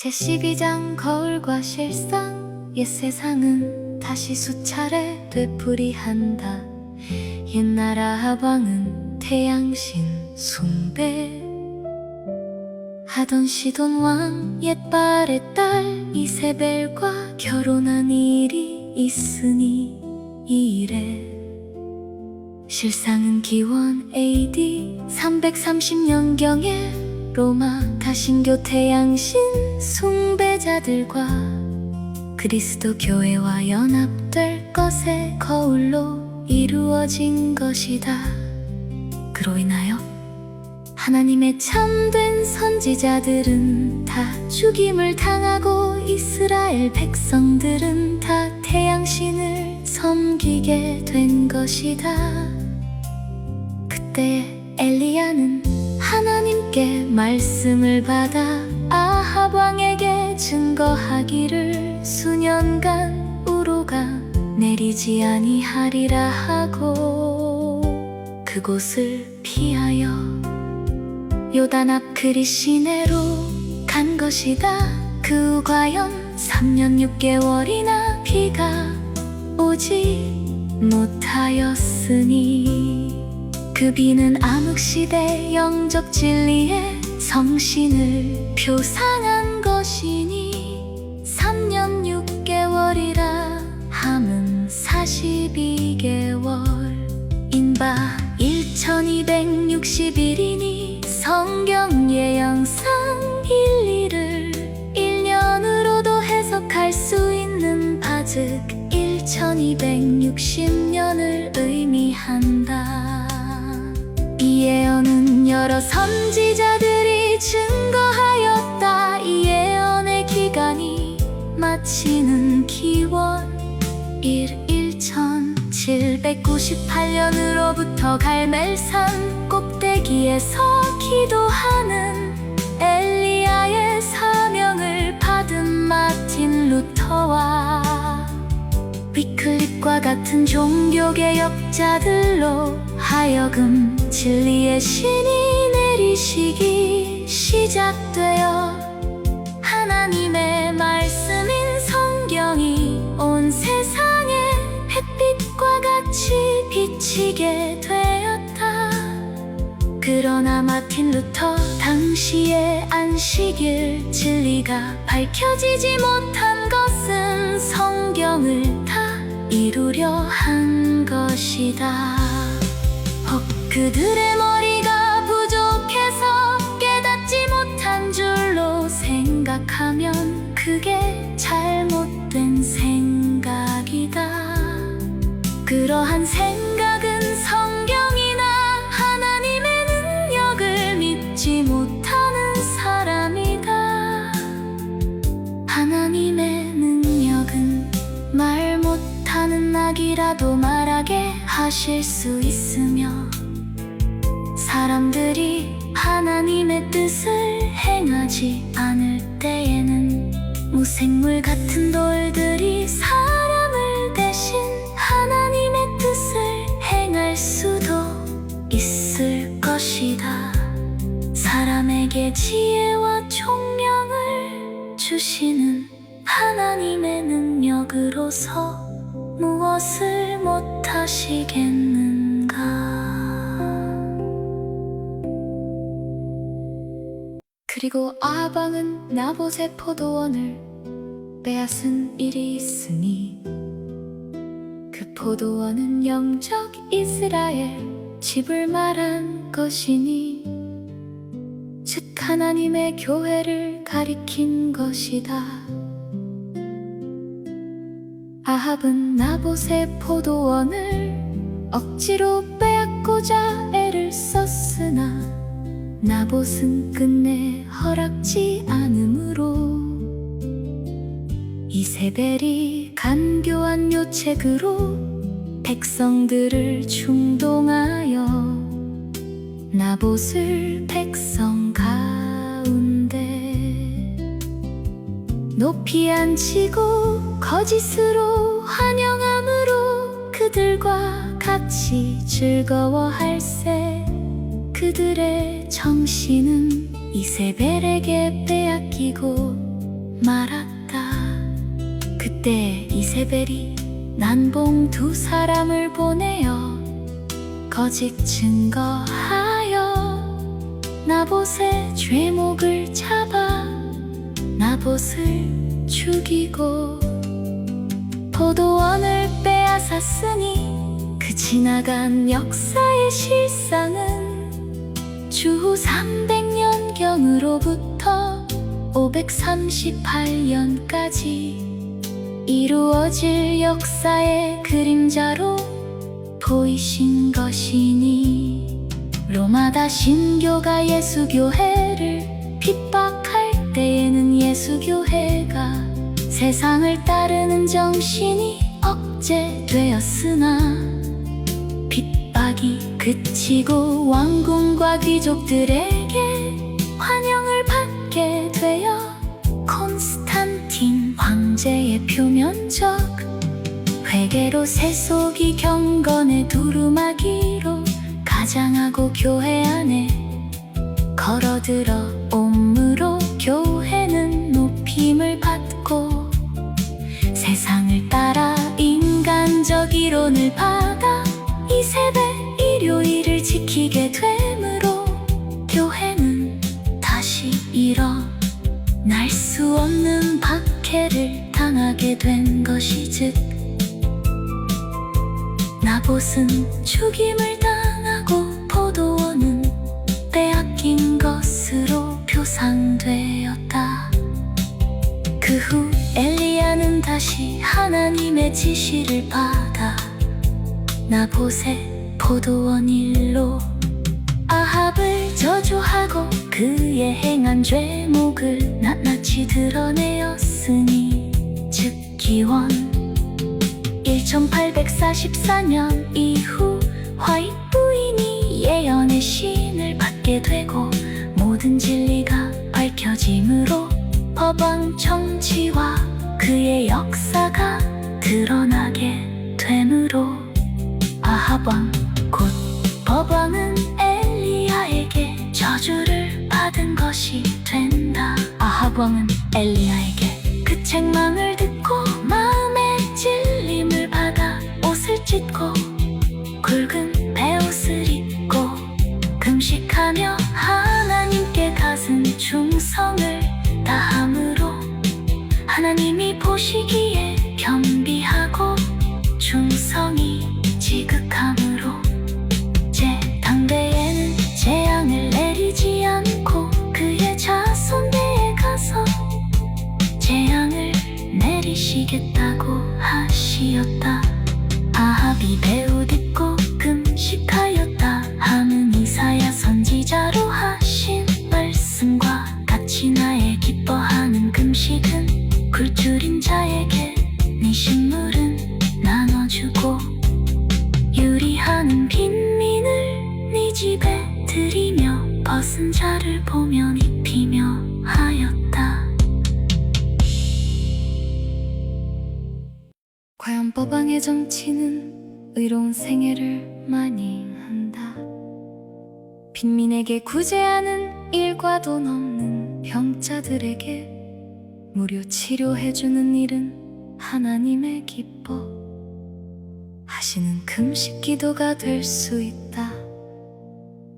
제12장 거울과 실상. 옛 세상은 다시 수차례 되풀이한다. 옛나라 하방은 태양신 숭배 하던 시돈왕 옛발의 딸 이세벨과 결혼한 일이 있으니 이래. 실상은 기원 AD 330년경에 로마 다신교 태양신 숭배자들과 그리스도 교회와 연합될 것의 거울로 이루어진 것이다. 그로 인하여 하나님의 참된 선지자들은 다 죽임을 당하고 이스라엘 백성들은 다 태양신을 섬기게 된 것이다. 그때 엘리야는 하나님께 말씀을 받아 아합 왕에게 증거하기를 수년간 우로가 내리지 아니하리라 하고 그곳을 피하여 요단 앞 그리시네로 간 것이다. 그 후 과연 3년 6개월이나 비가 오지 못하였으니 그 비는 암흑시대 영적 진리의 성신을 표상한 것이니 3년 6개월이라 함은 42개월 인바 1260일이니 성경 예언상 일리를 1년으로도 해석할 수 있는 바 즉 1260년을 의미한다. 이 예언은 여러 선지자들이 증거하였다. 이 예언의 기간이 마치는 기원 1798년으로부터 갈멜산 꼭대기에서 기도하는 엘리야의 사명을 받은 마틴 루터와 위클립과 같은 종교개혁자들로 하여금 진리의 신이 내리시기 시작되어 하나님의 말씀인 성경이 온 세상에 햇빛과 같이 비치게 되었다. 그러나 마틴 루터 당시의 안식일 진리가 밝혀지지 못한 것은 성경을 다 이루려 한 것이다. 혹 그들의 머리가 부족해서 깨닫지 못한 줄로 생각하면 그게 잘못된 생각이다. 그러한 생각은 성경이나 하나님의 능력을 믿지 못하는 사람이다. 하나님의 능력은 말 못하는 낙이라도 말하게 하실 수 있으며 사람들이 하나님의 뜻을 행하지 않을 때에는 무생물 같은 돌들이 사람을 대신 하나님의 뜻을 행할 수도 있을 것이다. 사람에게 지혜와 총명을 주시는 하나님의 능력으로서 무엇을 못하시겠는가. 그리고 아방은 나봇의 포도원을 빼앗은 일이 있으니 그 포도원은 영적 이스라엘 집을 말한 것이니 즉 하나님의 교회를 가리킨 것이다. 아합은 나봇의 포도원을 억지로 빼앗고자 애를 썼으나 나봇은 끝내 허락지 않으므로 이세벨이 간교한 요책으로 백성들을 충동하여 나봇을 백성 가운데 높이 앉히고 거짓으로 환영함으로 그들과 같이 즐거워할세. 그들의 정신은 이세벨에게 빼앗기고 말았다. 그때 이세벨이 난봉 두 사람을 보내어 거짓 증거하여 나봇의 죄목을 잡아 나봇을 죽이고 포도원을 빼앗았으니 그 지나간 역사의 실상은 주후 300년경으로부터 538년까지 이루어질 역사의 그림자로 보이신 것이니 로마다 신교가 예수교회를 핍박할 때에는 예수교회가 세상을 따르는 정신이 억제되었으나 핍박이 그치고 왕궁과 귀족들에게 환영을 받게 되어 콘스탄틴 황제의 표면적 회개로 세속이 경건의 두루마기로 가장하고 교회 안에 걸어들어 옴므로 교회는 높임을 받고 세상을 따라 인간적 이론을 받아 이세벨 일요일을 지키게 되므로 교회는 다시 일어날 수 없는 박해를 당하게 된 것이즉 나봇은 죽임을 당하고 포도원은 빼앗긴 것으로 표상되었다. 그 후 엘리야는 다시 하나님의 지시를 받아 나봇의 포도원 일로 아합을 저주하고 그의 행한 죄목을 낱낱이 드러내었으니 즉 기원 1844년 이후 화이트 부인이 예언의 신을 받게 되고 모든 진리가 밝혀짐으로 법왕 정치와 그의 역사가 드러나게 되므로 아합왕 곧 법왕은 엘리야에게 저주를 받은 것이 된다. 아합왕은 엘리야에게 그 책망을 듣고 마음의 찔림을 받아 옷을 찢고 굵은 베옷을 입고 금식하며 하나님께 갖은 충성을 다함으로 하나님이 보시기에 겸비하고 충성이 지극함으로 제 당대에는 재앙을 내리지 않고 그의 자손대에 가서 재앙을 내리시겠다고 하시었다. 아합이 베옷 입고 금식하였다 하는 이사야 선지자로 하신 말씀과 같이 나의 기뻐하는 금식은 굴줄인 자에게 네 식물은 나눠주고 유리하는 빈민을 네 집에 들이며 벗은 자를 보며 입히며 하였다. 과연 법왕의 정치는 의로운 생애를 많이 한다. 빈민에게 구제하는 일과도 넘는 병자들에게 무료 치료해주는 일은 하나님의 기뻐 하시는 금식 기도가 될 수 있다.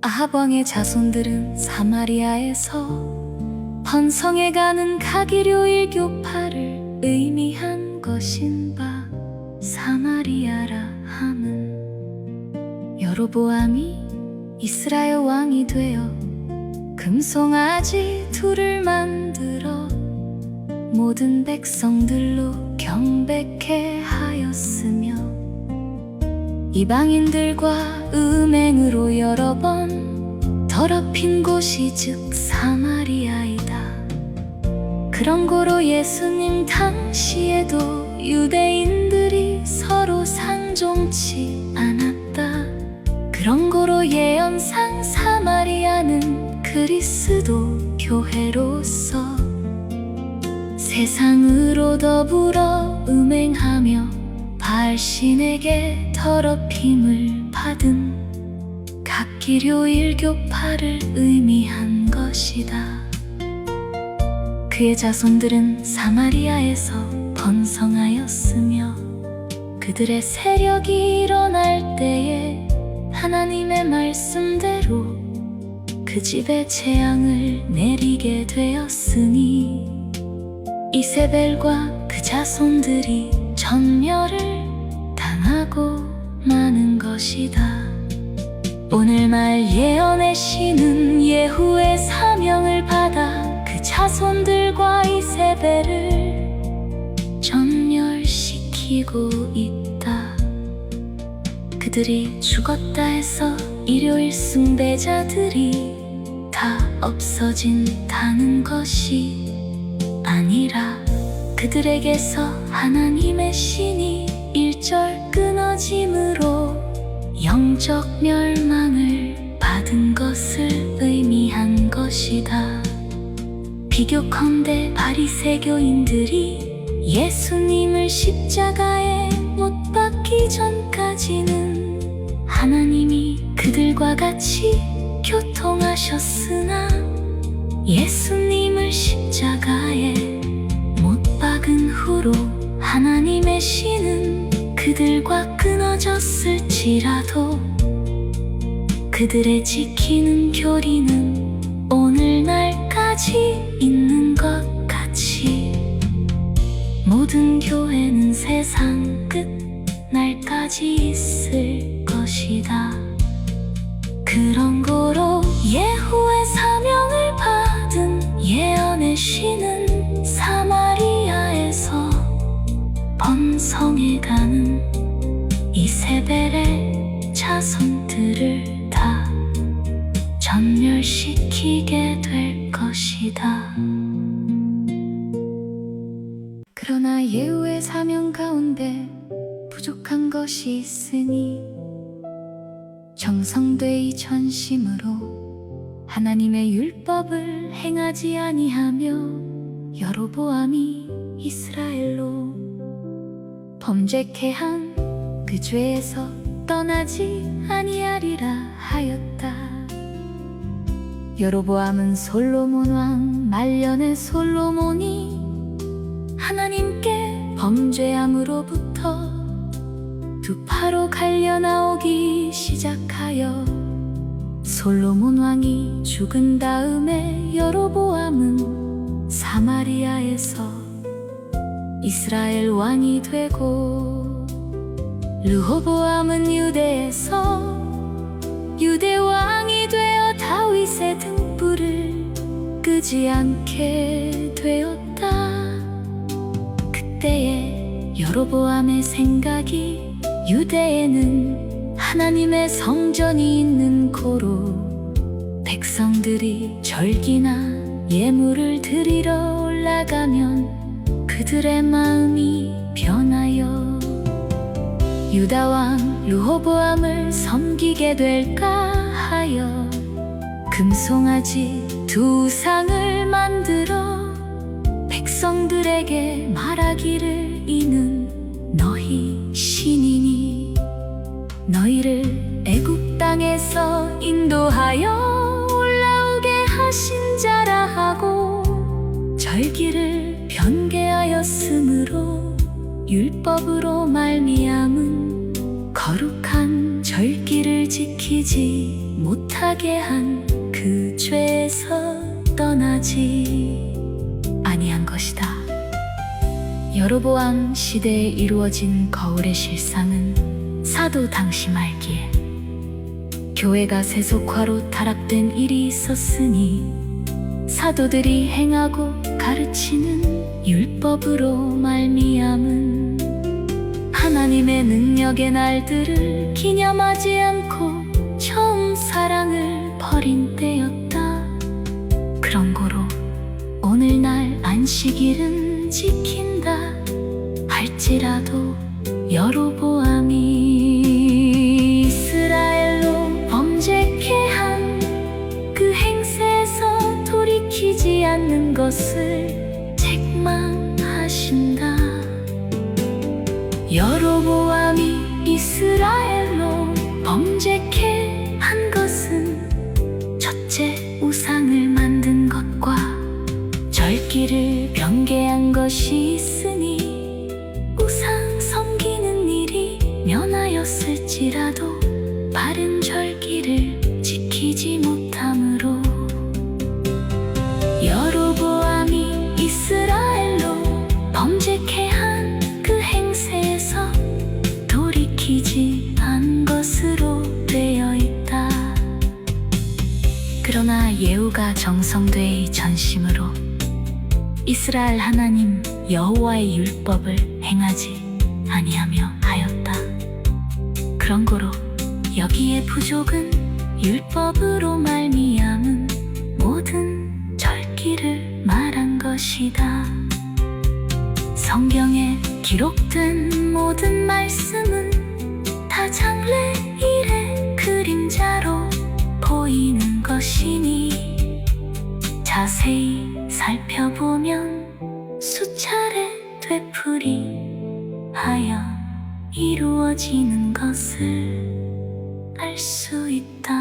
아합 왕의 자손들은 사마리아에서 번성해가는 가기료일 교파를 의미한 것인 바 사마리아라 함은 여로보암이 이스라엘 왕이 되어 금송아지 둘을 만들어 모든 백성들로 경배케 하였으며 이방인들과 음행으로 여러 번 더럽힌 곳이 즉 사마리아이다. 그런 고로 예수님 당시에도 유대인들이 서로 상종치 않았다. 그런 고로 예언상 사마리아는 그리스도 교회로서 세상으로 더불어 음행하며 바알신에게 더럽힘을 받은 각기료 일교파를 의미한 것이다. 그의 자손들은 사마리아에서 번성하였으며 그들의 세력이 일어날 때에 하나님의 말씀대로 그 집에 재앙을 내리게 되었으니 이세벨과 그 자손들이 전멸을 당하고 마는 것이다. 오늘말 예언의 씨는 예후의 사명을 받아 그 자손들과 이세벨을 전멸시키고 있다. 그들이 죽었다 해서 일요일 숭배자들이 다 없어진다는 것이 아니라 그들에게서 하나님의 신이 일절 끊어짐으로 영적 멸망을 받은 것을 의미한 것이다. 비교컨대 바리새교인들이 예수님을 십자가에 못 박기 전까지는 하나님이 그들과 같이 교통하셨으나 예수님을 십자가에 못 박은 후로 하나님의 신은 그들과 끊어졌을지라도 그들의 지키는 교리는 오늘날까지 있는 것 같이 모든 교회는 세상 끝날까지 있을 것이다. 그런 거로 예후의 사명을 받은 예언의 씨는 사마리아에서 번성해가는 이세벨의 자손들을 다 전멸시키게 될 것이다. 그러나 예후의 사명 가운데 부족한 것이 있으니 정성되이 전심으로 하나님의 율법을 행하지 아니하며 여로보암이 이스라엘로 범죄케 한 그 죄에서 떠나지 아니하리라 하였다. 여로보암은 솔로몬 왕 말년의 솔로몬이 하나님께 범죄함으로부터 두 파로 갈려 나오기 시작하여 솔로몬 왕이 죽은 다음에 여로보암은 사마리아에서 이스라엘 왕이 되고 르호보암은 유대에서 유대 왕이 되어 다윗의 등불을 끄지 않게 되었다. 그때에 여로보암의 생각이 유대에는 하나님의 성전이 있는 고로 백성들이 절기나 예물을 드리러 올라가면 그들의 마음이 변하여 유다왕 르호보암을 섬기게 될까 하여 금송아지 두 상을 만들어 백성들에게 말하기를 이는 너희 신이니 너희를 애굽 땅에서 인도하여 올라오게 하신 자라 하고 절기를 변개하였으므로 율법으로 말미암은 거룩한 절기를 지키지 못하게 한 그 죄에서 떠나지 아니한 것이다. 여로보암 시대에 이루어진 거울의 실상은 사도 당시 말기에 교회가 세속화로 타락된 일이 있었으니 사도들이 행하고 가르치는 율법으로 말미암은 하나님의 능력의 날들을 기념하지 않고 처음 사랑을 버린 때였다. 그런 거로 오늘날 안식일은 지킨다 할지라도 여로보암이 이스라엘로 범죄케 한 그 행세에서 돌이키지 않는 것을 책망하신다. 여로보암이 이스라엘로 범죄케 한 것은 첫째 우상을 만든 것과 절기를 것이 있으니 우상 섬기는 일이 면하였을지라도 바른 절기를 지키지 못함으로 여로보암이 이스라엘로 범죄케 한 그 행세에서 돌이키지 않은 것으로 되어 있다. 그러나 예후가 정성되이 전심으로 이스라엘 하나님 여호와의 율법을 행하지 아니하며 하였다. 그런 고로 여기에 부족은 율법으로 말미암은 모든 절기를 말한 것이다. 성경에 기록된 모든 말씀은 다 장래 일의 그림자로 보이는 것이니 자세히 살펴보면 수차례 되풀이하여 이루어지는 것을 알 수 있다.